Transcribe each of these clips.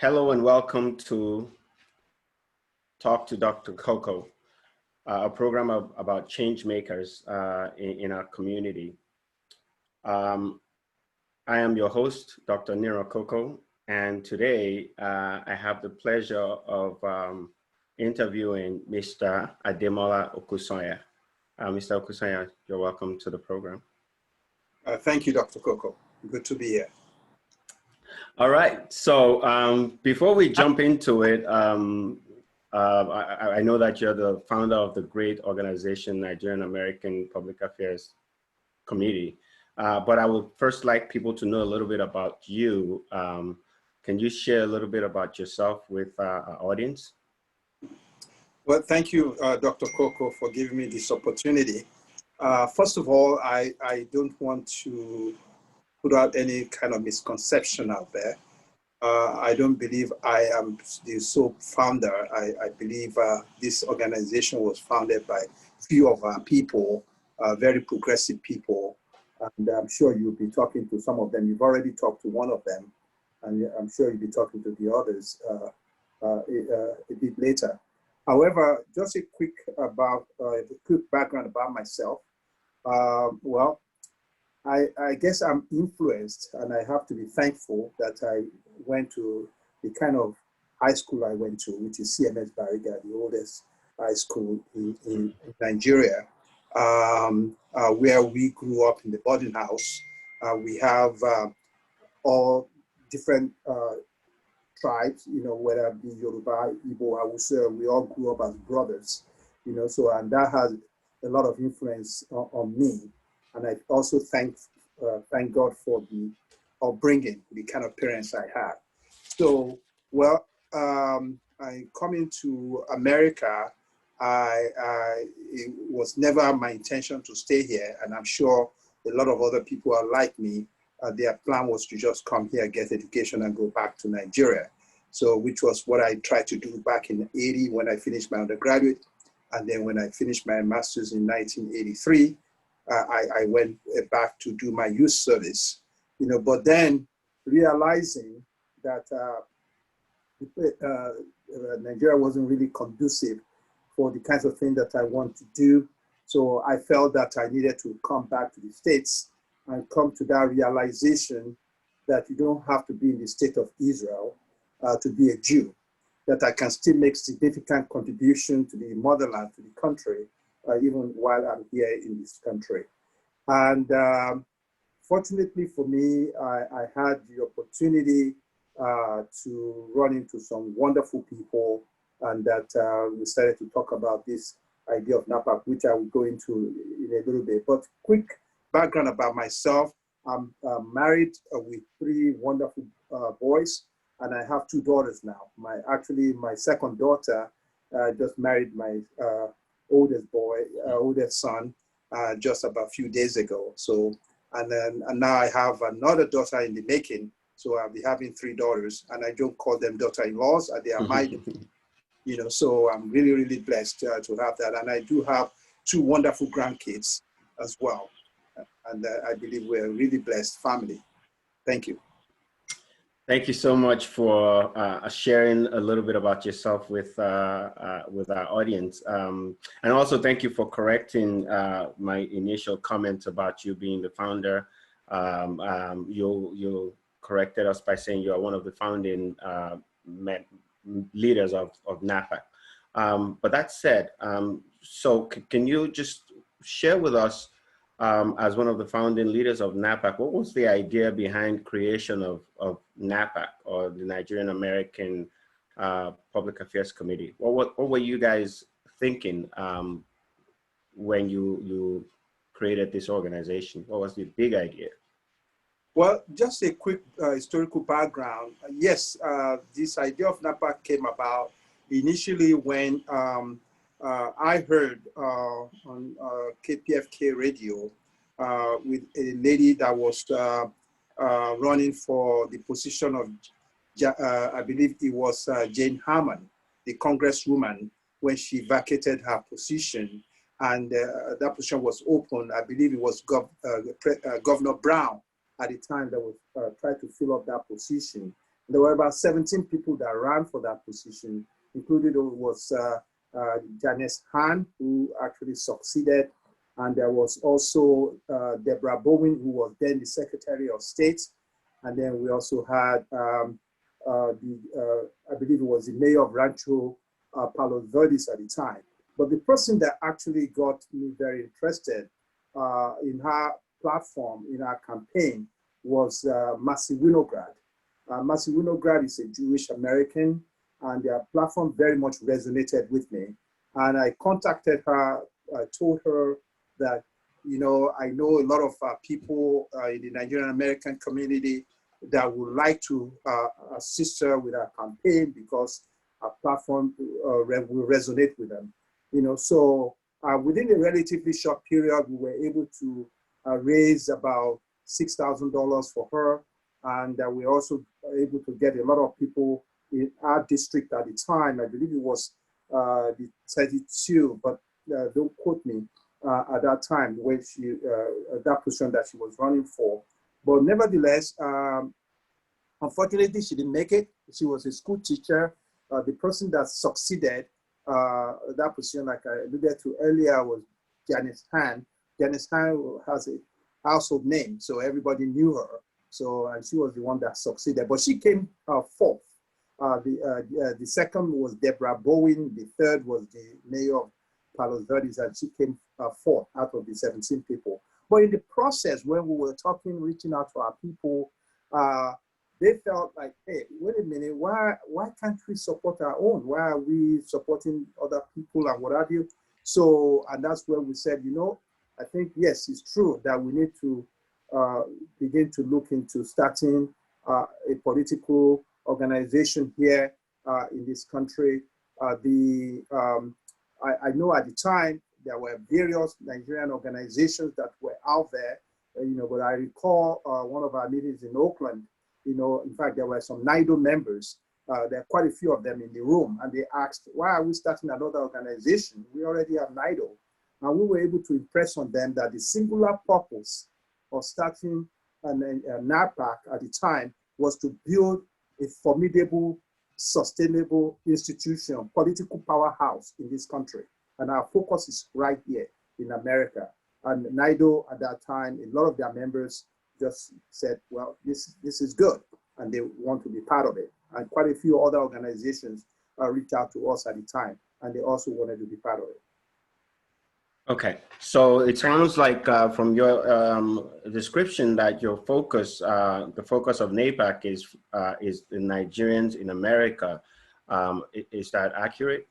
Hello and welcome to Talk to Dr. Koko, a program about change makers in our community. I am your host, Dr. Koko, and today I have the pleasure of interviewing Mr. Ademola Okusanya. Mr. Okusanya, you're welcome to the program. Thank you, Dr. Koko. Good to be here. All right. So before we jump into it, I know that you're the founder of the great organization, Nigerian American Public Affairs Committee. But I would first like people to know a little bit about you. Can you share a little bit about yourself with our audience? Well, thank you, Dr. Koko, for giving me this opportunity. First of all, I don't want to put out any kind of misconception out there. I don't believe I am the sole founder. I believe this organization was founded by a few of our people, very progressive people. And I'm sure you'll be talking to some of them. You've already talked to one of them, and I'm sure you'll be talking to the others a bit later. However, just a quick background about myself. Well, I guess I'm influenced, and I have to be thankful that I went to the kind of high school I went to, which is CMS Bariga, the oldest high school in Nigeria, where we grew up in the boarding house. We have all different tribes, whether it be Yoruba, Igbo, Hausa, we all grew up as brothers, so, and that has a lot of influence on me. And I also thank God for the upbringing, the kind of parents I had. So, well, I coming to America, it was never my intention to stay here. And I'm sure a lot of other people are like me. Their plan was to just come here, get education, and go back to Nigeria. So, which was what I tried to do back in '80 when I finished my undergraduate. And then when I finished my master's in 1983, I went back to do my youth service, but then realizing that Nigeria wasn't really conducive for the kinds of things that I want to do. So I felt that I needed to come back to the States and come to that realization that you don't have to be in the state of Israel to be a Jew, that I can still make significant contribution to the motherland, to the country, even while I'm here in this country. And fortunately for me, I had the opportunity to run into some wonderful people, and that we started to talk about this idea of NAPAC, which I will go into in a little bit. But quick background about myself. I'm married with 3 wonderful boys, and I have 2 daughters now. My second daughter just married my oldest son, just about a few days ago. So, and now I have another daughter in the making. So I'll be having 3 daughters, and I don't call them daughter-in-laws. They are my, so I'm really, really blessed to have that. And I do have 2 wonderful grandkids as well. And I believe we're a really blessed family. Thank you. Thank you so much for sharing a little bit about yourself with our audience. And also thank you for correcting my initial comments about you being the founder. You corrected us by saying you are one of the founding leaders of NAPAC. But that said, so can you just share with us, as one of the founding leaders of NAPAC, what was the idea behind creation of NAPAC, or the Nigerian American Public Affairs Committee? What were you guys thinking when you created this organization? What was the big idea? Well, just a quick historical background. Yes, this idea of NAPAC came about initially when I heard on KPFK radio with a lady that was running for the position of, I believe it was Jane Harman, the congresswoman, when she vacated her position. And that position was open. I believe it was Governor Brown at the time that was trying to fill up that position. There were about 17 people that ran for that position, included was Janice Hahn, who actually succeeded. And there was also Deborah Bowen, who was then the Secretary of State. And then we also had, I believe it was the mayor of Rancho Palos Verdes at the time. But the person that actually got me very interested in her platform, in her campaign, was Mercy Winograd. Mercy Winograd is a Jewish American, and their platform very much resonated with me. And I contacted her, I told her that, you know, I know a lot of people in the Nigerian American community that would like to assist her with her campaign because our platform will resonate with them. You know, so within a relatively short period, we were able to raise about $6,000 for her. And we also able to get a lot of people in our district at the time. I believe it was the 32, but don't quote me, at that time, when she, that position that she was running for. But nevertheless, unfortunately, she didn't make it. She was a school teacher. The person that succeeded that position, like I alluded to earlier, was Janice Hahn. Janice Hahn has a household name, so everybody knew her. So and she was the one that succeeded, but she came fourth. The second was Deborah Bowen. The third was the mayor of Palos Verdes, and she came fourth out of the 17 people. But in the process, when we were talking, reaching out to our people, they felt like, hey, wait a minute, why can't we support our own? Why are we supporting other people and what have you? So, and that's where we said, you know, I think, yes, it's true that we need to begin to look into starting a political organization here in this country. I know at the time there were various Nigerian organizations that were out there, you know, but I recall one of our meetings in Oakland, you know, in fact, there were some NIDO members, there are quite a few of them in the room, and they asked, why are we starting another organization? We already have NIDO. And we were able to impress on them that the singular purpose of starting a NAPAC at the time was to build a formidable, sustainable institution, political powerhouse in this country. And our focus is right here in America. And NIDO at that time, a lot of their members just said, well, this is good, and they want to be part of it. And quite a few other organizations reached out to us at the time, and they also wanted to be part of it. Okay, so it sounds like from your description that your focus, the focus of NAPAC is the Nigerians in America. Is that accurate?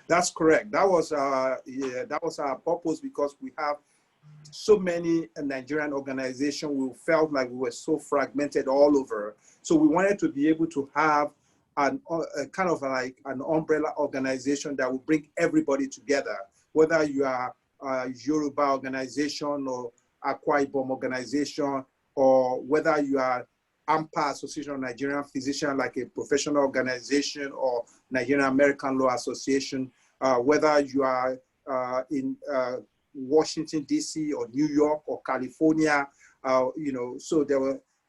That's correct. That was yeah, that was our purpose, because we have so many Nigerian organizations. We felt like we were so fragmented all over. So we wanted to be able to have a kind of like an umbrella organization that will bring everybody together, whether you are a Yoruba organization or Akwa Ibom organization, or whether you are AMPA, Association of Nigerian Physicians, like a professional organization, or Nigerian American Law Association, whether you are in Washington, D.C., or New York, or California, you know, so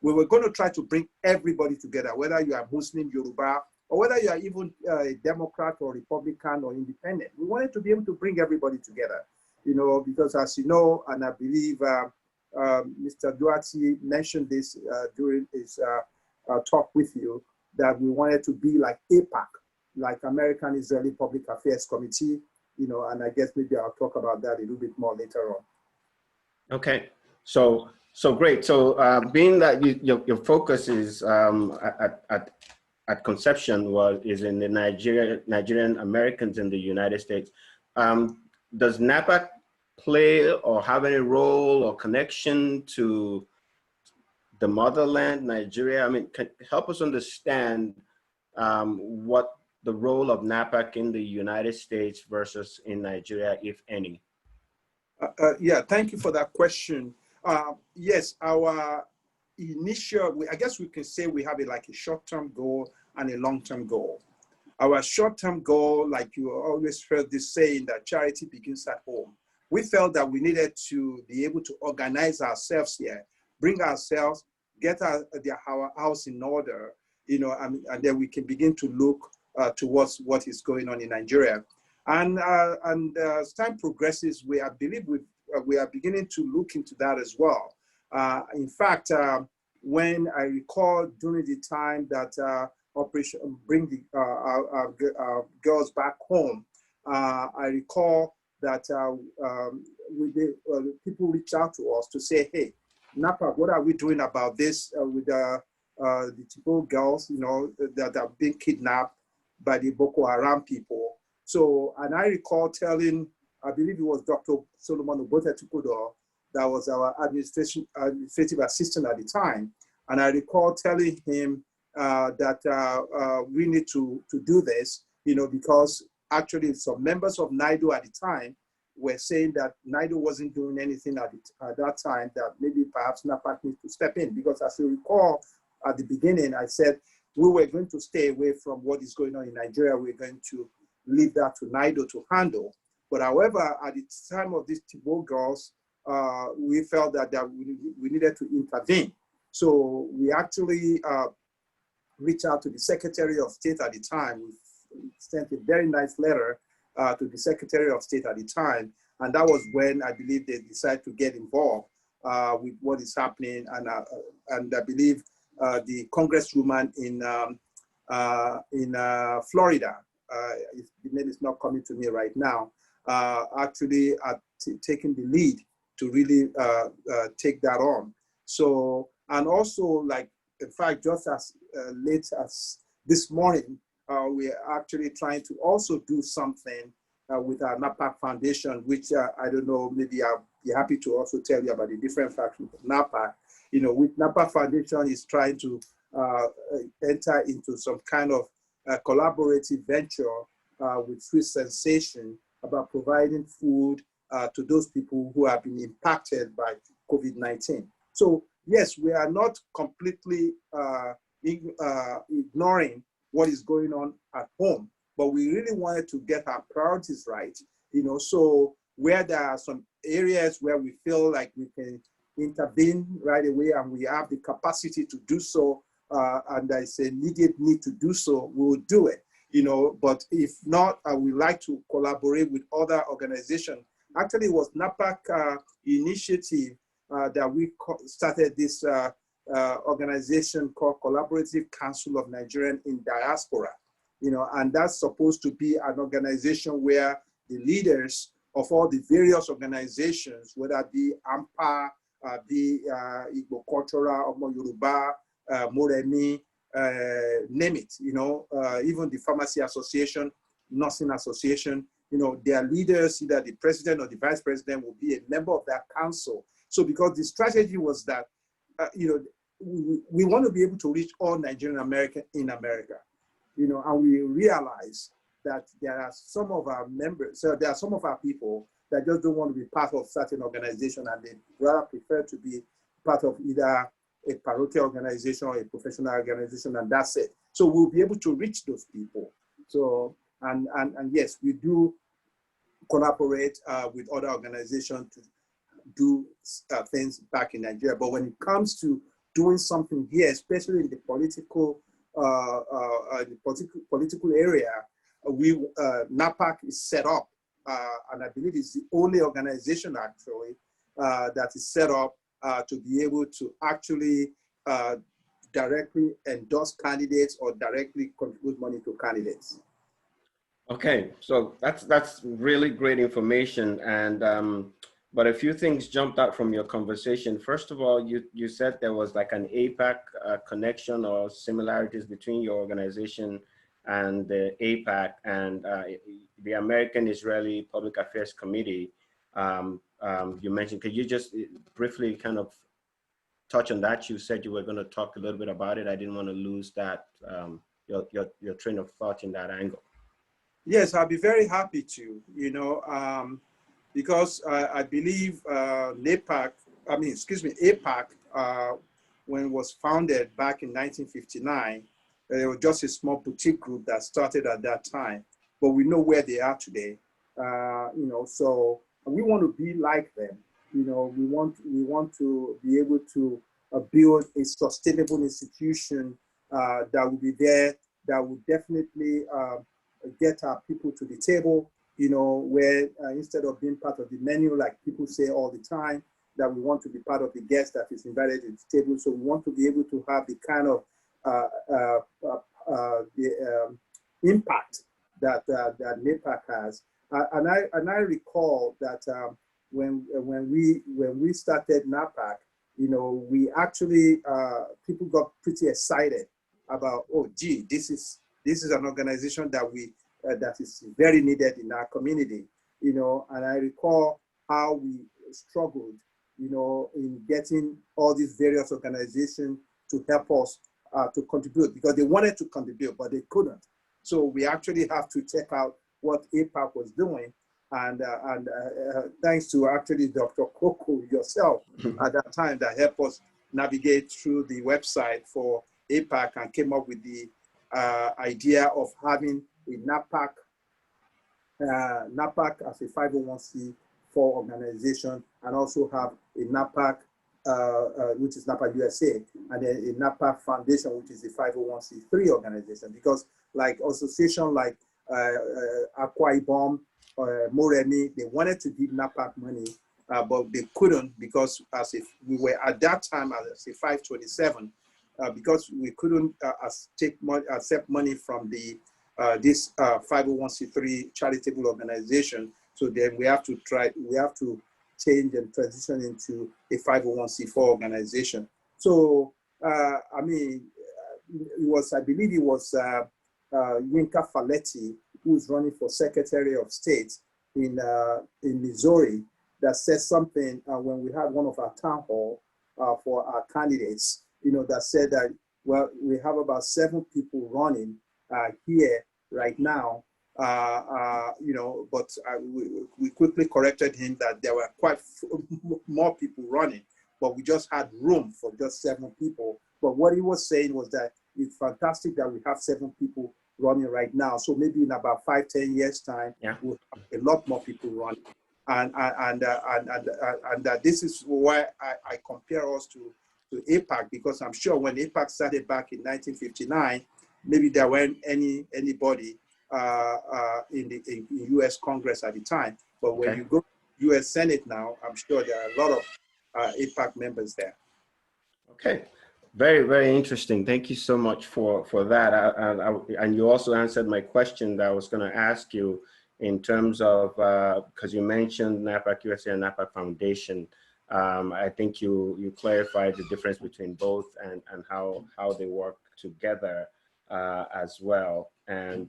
we were going to try to bring everybody together, whether you are Muslim, Yoruba, or whether you are even a Democrat or Republican or independent. We wanted to be able to bring everybody together, you know, because as you know, and I believe Mr. Duarte mentioned this during his talk with you, that we wanted to be like APAC, like American Israeli Public Affairs Committee, you know, and I guess maybe I'll talk about that a little bit more later on. Okay, so great. So being that your focus is at conception is in the Nigerian Americans in the United States, does NAPAC play or have any role or connection to the motherland, Nigeria? I mean, help us understand what the role of NAPAC in the United States versus in Nigeria, if any. Yeah, thank you for that question. Yes, our initial, I guess we can say we have like a short-term goal and a long-term goal. Our short-term goal, like you always heard this saying, that charity begins at home. We felt that we needed to be able to organize ourselves here, bring ourselves, get our house in order, and then we can begin to look towards what is going on in Nigeria. And as time progresses, I believe we are beginning to look into that as well. In fact, when I recall during the time that Operation Bring the our Girls Back Home, I recall that people reached out to us to say, hey, NAPAC, what are we doing about this with the Chibok girls, that are being kidnapped by the Boko Haram people? So, and I recall telling, I believe it was Dr. Solomon Obote Tukudo, that was our administrative assistant at the time. And I recall telling him that we need to do this, because actually some members of NIDO at the time were saying that NIDO wasn't doing anything at that time, that maybe perhaps NAPAC needs to step in. Because as you recall, at the beginning, I said we were going to stay away from what is going on in Nigeria. We're going to leave that to NIDO to handle. But however, at the time of these Chibok girls, we felt that we needed to intervene. So we actually reached out to the Secretary of State at the time. We sent a very nice letter to the Secretary of State at the time. And that was when I believe they decided to get involved with what is happening. And I believe the congresswoman in Florida, the name is not coming to me right now, actually taking the lead to really take that on. So, and also, like, in fact, just as late as this morning, we are actually trying to also do something with our NAPAC Foundation, which I don't know, maybe I'll be happy to also tell you about the different factions of NAPAC. With NAPAC Foundation is trying to enter into some kind of collaborative venture with Sweet Sensation about providing food to those people who have been impacted by COVID-19. So yes, we are not completely ignoring what is going on at home, but we really wanted to get our priorities right. So where there are some areas where we feel like we can intervene right away and we have the capacity to do so, and there's an immediate need to do so, we will do it. But if not, we like to collaborate with other organizations. Actually, it was NAPAC initiative that we started this organization called Collaborative Council of Nigerians in Diaspora. And that's supposed to be an organization where the leaders of all the various organizations, whether it be AMPA, be Igbo Cultural, Omo Yoruba, Moremi, name it, even the Pharmacy Association, Nursing Association, their leaders, either the president or the vice president, will be a member of that council. So because the strategy was that, we want to be able to reach all Nigerian Americans in America, and we realize that there are some of our members, so there are some of our people that just don't want to be part of certain organization, and they rather prefer to be part of either a parochial organization or a professional organization, and that's it. So we'll be able to reach those people. So, and yes, we do collaborate with other organizations to do things back in Nigeria. But when it comes to doing something here, especially in the political area, NAPAC is set up, and I believe it's the only organization actually that is set up to be able to actually directly endorse candidates or directly contribute money to candidates. Okay, so that's really great information, and but a few things jumped out from your conversation. First of all, you said there was like an APAC connection or similarities between your organization and the APAC and the American Israeli Public Affairs Committee. You mentioned, could you just briefly kind of touch on that? You said you were going to talk a little bit about it. I didn't want to lose that, your train of thought in that angle. Yes, I'll be very happy to, because I believe APAC, when it was founded back in 1959, it was just a small boutique group that started at that time, but we know where they are today. So we want to be like them. We want to be able to build a sustainable institution that will be there, that will definitely get our people to the table, where instead of being part of the menu, like people say all the time, that we want to be part of the guest that is invited to the table. So we want to be able to have the kind of impact that NAPAC has. And I recall that when we started NAPAC, we actually people got pretty excited about, oh gee, this is an organization that that is very needed in our community, and I recall how we struggled, in getting all these various organizations to help us to contribute, because they wanted to contribute, but they couldn't. So we actually have to check out what APAC was doing. And thanks to actually Dr. Koko yourself at that time that helped us navigate through the website for APAC and came up with the idea of having a NAPAC as a 501c4 organization, and also have a NAPAC, which is NAPAC USA, and then a NAPAC Foundation, which is a 501c3 organization. Because like association like Akwa Ibom, Moremi, they wanted to give NAPAC money, but they couldn't, because as if we were at that time as a 527, because we couldn't accept money from the this 501c3 charitable organization. So then we have to change and transition into a 501c4 organization. So I mean, I believe it was Yinka Faletti, who's running for Secretary of State in Missouri, that said something when we had one of our town hall for our candidates, that said that, well, we have about 7 people running here right now, but we quickly corrected him that there were quite more people running, but we just had room for just 7 people. But what he was saying was that it's fantastic that we have 7 people running right now. So maybe in about 5-10 years time, we'll have a lot more people running. And this is why I compare us to APAC, because I'm sure when APAC started back in 1959, maybe there weren't anybody in the U.S. Congress at the time. But when you go to U.S. Senate now, I'm sure there are a lot of APAC members there. Okay. Very, very interesting. Thank you so much for that. And you also answered my question that I was going to ask you in terms of, because you mentioned NAPAC USA and NAPAC Foundation. I think you clarified the difference between both and how they work together as well. And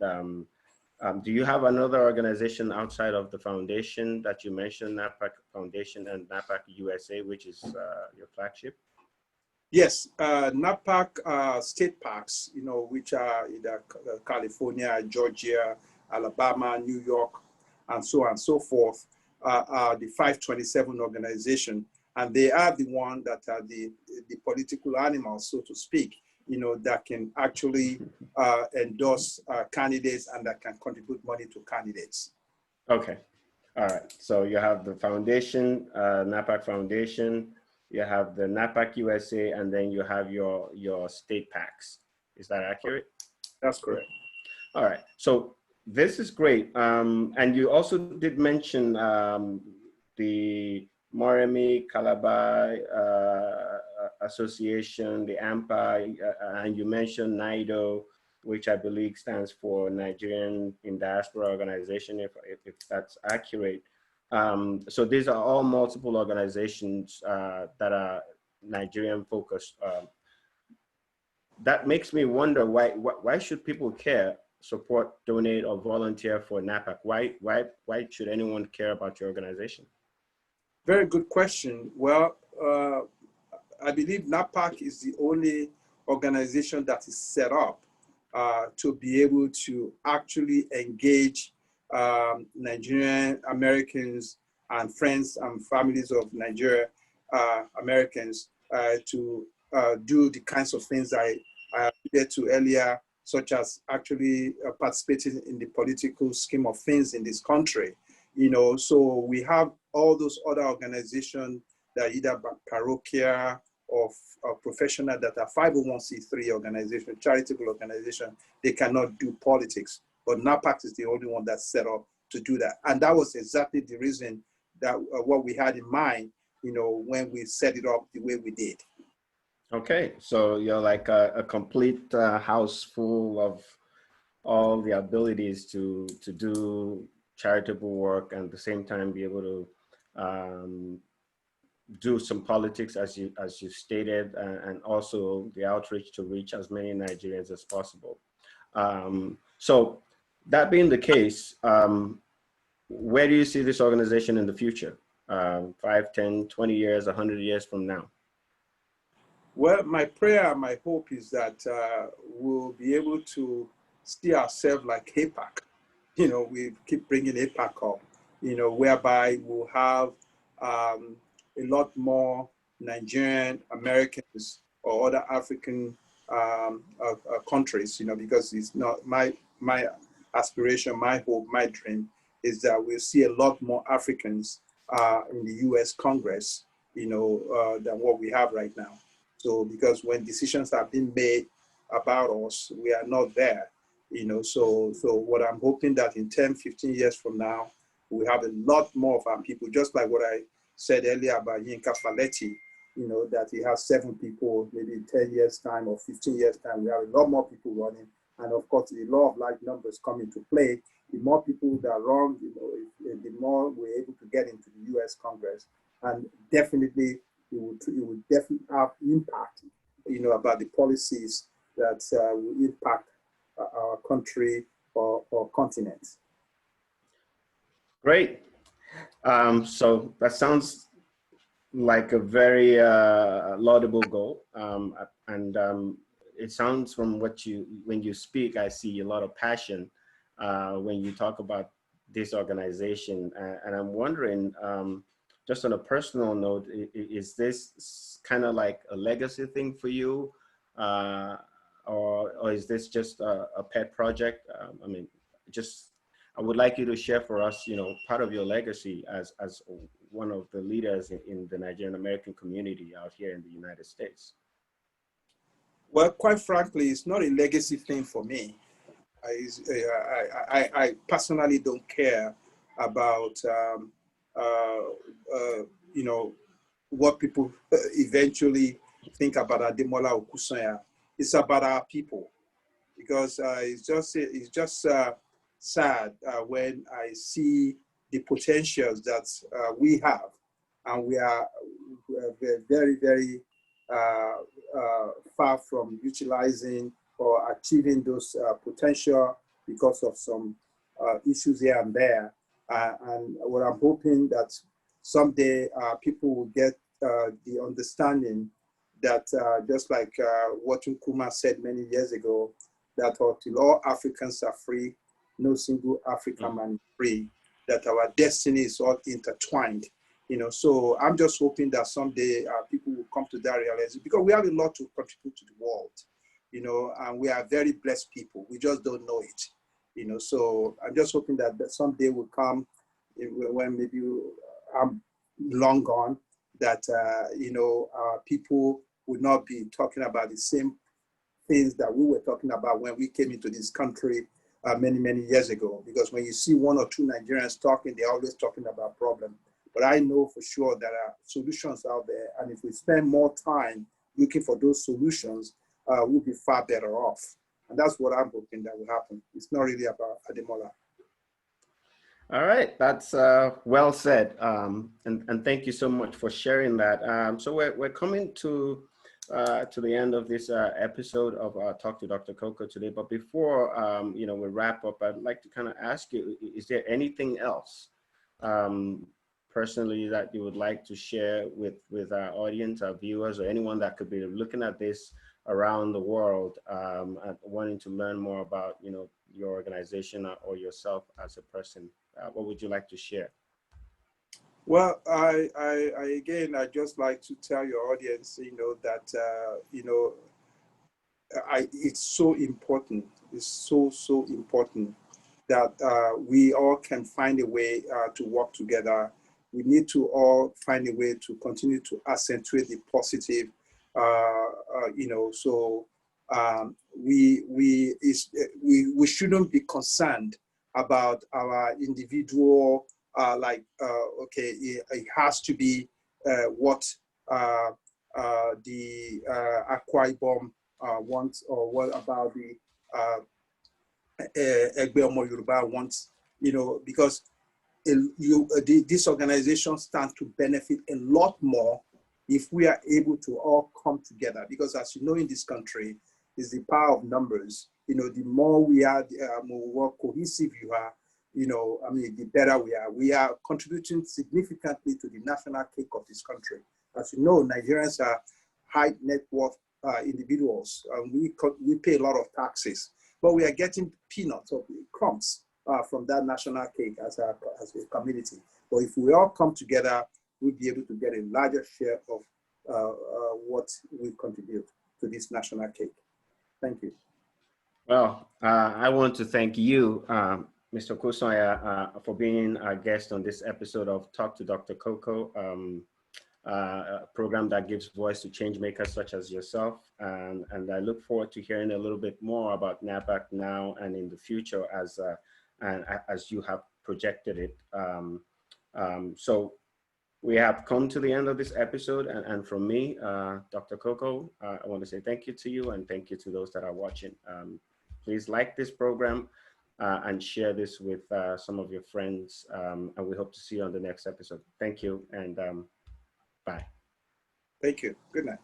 do you have another organization outside of the foundation that you mentioned, NAPAC Foundation and NAPAC USA, which is your flagship? Yes, NAPAC state parks, which are either California, Georgia, Alabama, New York, and so on and so forth, are the 527 organization. And they are the one that are the political animals, so to speak, that can actually endorse candidates and that can contribute money to candidates. Okay. All right. So you have the foundation, NAPAC Foundation, you have the NAPAC USA, and then you have your state PACs. Is that accurate? That's correct. All right. So this is great. And you also did mention the Moremi Calabar Association, the AMPA, and you mentioned NIDO, which I believe stands for Nigerian in Diaspora Organization, if that's accurate. So these are all multiple organizations that are Nigerian focused. That makes me wonder why should people care, support, donate, or volunteer for NAPAC? Why should anyone care about your organization? Very good question. Well, I believe NAPAC is the only organization that is set up to be able to actually engage Nigerian Americans and friends and families of Nigeria Americans to do the kinds of things I alluded to earlier, such as actually participating in the political scheme of things in this country. So we have all those other organizations that are either parochial of professionals that are 501c3 organization, charitable organization. They cannot do politics. But NAPAC is the only one that's set up to do that. And that was exactly the reason that what we had in mind, when we set it up the way we did. Okay, so you're like a complete house full of all the abilities to do charitable work and at the same time be able to do some politics as you stated, and also the outreach to reach as many Nigerians as possible. So that being the case, where do you see this organization in the future? 5, 10, 20 years, 100 years from now? Well, my prayer and my hope is that we'll be able to see ourselves like APAC. We keep bringing APAC up, whereby we'll have a lot more Nigerian Americans or other African countries, because it's not my aspiration, my hope, my dream is that we'll see a lot more Africans in the US Congress, than what we have right now. So because when decisions have been made about us, we are not there, so what I'm hoping that in 10, 15 years from now, we have a lot more of our people, just like what I said earlier about Yinka Faletti, that he has 7 people, maybe in 10 years time or 15 years time, we have a lot more people running. And of course, the law of large numbers come into play. The more people that run, the more we're able to get into the US Congress. And definitely, it would definitely have impact, about the policies that will impact our country or continent. Great. So that sounds like a very laudable goal. And it sounds from when you speak, I see a lot of passion when you talk about this organization. And I'm wondering, just on a personal note, is this kind of like a legacy thing for you? Or is this just a pet project? I would like you to share for us, part of your legacy as one of the leaders in the Nigerian American community out here in the United States. Well, quite frankly, it's not a legacy thing for me. I personally don't care about, what people eventually think about Ademola Okusanya. It's about our people, because it's just sad when I see the potentials that we have, and we are very, very far from utilizing or achieving those potential because of some issues here and there. And what I'm hoping that someday people will get the understanding that just like what Nkrumah said many years ago, that until all Africans are free, no single African man is free, that our destiny is all intertwined. So I'm just hoping that someday people will come to that realization, because we have a lot to contribute to the world, and we are very blessed people. We just don't know it, so I'm just hoping that someday will come when maybe I'm long gone, that, people would not be talking about the same things that we were talking about when we came into this country many, many years ago. Because when you see 1 or 2 Nigerians talking, they're always talking about problems. But I know for sure there are solutions out there. And if we spend more time looking for those solutions, we'll be far better off. And that's what I'm hoping that will happen. It's not really about Ademola. All right, that's well said. And thank you so much for sharing that. So we're coming to the end of this episode of Talk to Dr. Koko today. But before we wrap up, I'd like to kind of ask you: is there anything else personally that you would like to share with our audience, our viewers, or anyone that could be looking at this around the world and wanting to learn more about your organization or yourself as a person? What would you like to share? Well, I just like to tell your audience, that, it's so important. It's so important that we all can find a way to work together. We need to all find a way to continue to accentuate the positive You know, so we shouldn't be concerned about our individual, okay, it has to be what the Akwa Ibom wants, or what about the Egbe Omo Yoruba wants, you know, because this organization stands to benefit a lot more if we are able to all come together. Because as you know, in this country, is the power of numbers. You know, the more we are, the more cohesive you are, you know, I mean, the better we are. We are contributing significantly to the national cake of this country. As you know, Nigerians are high net worth individuals. We pay a lot of taxes, but we are getting peanuts or crumbs from that national cake as a community. But if we all come together, we'll be able to get a larger share of what we contribute to this national cake. Thank you. Well, I want to thank you, Mr. Okusanya, for being our guest on this episode of Talk to Dr. Koko, a program that gives voice to change makers such as yourself. And I look forward to hearing a little bit more about NAPAC now and in the future as you have projected it. So we have come to the end of this episode, and from me, Dr. Koko, I want to say thank you to you, and thank you to those that are watching. Please like this program and share this with some of your friends, and we hope to see you on the next episode. Thank you, and bye. Thank you. Good night.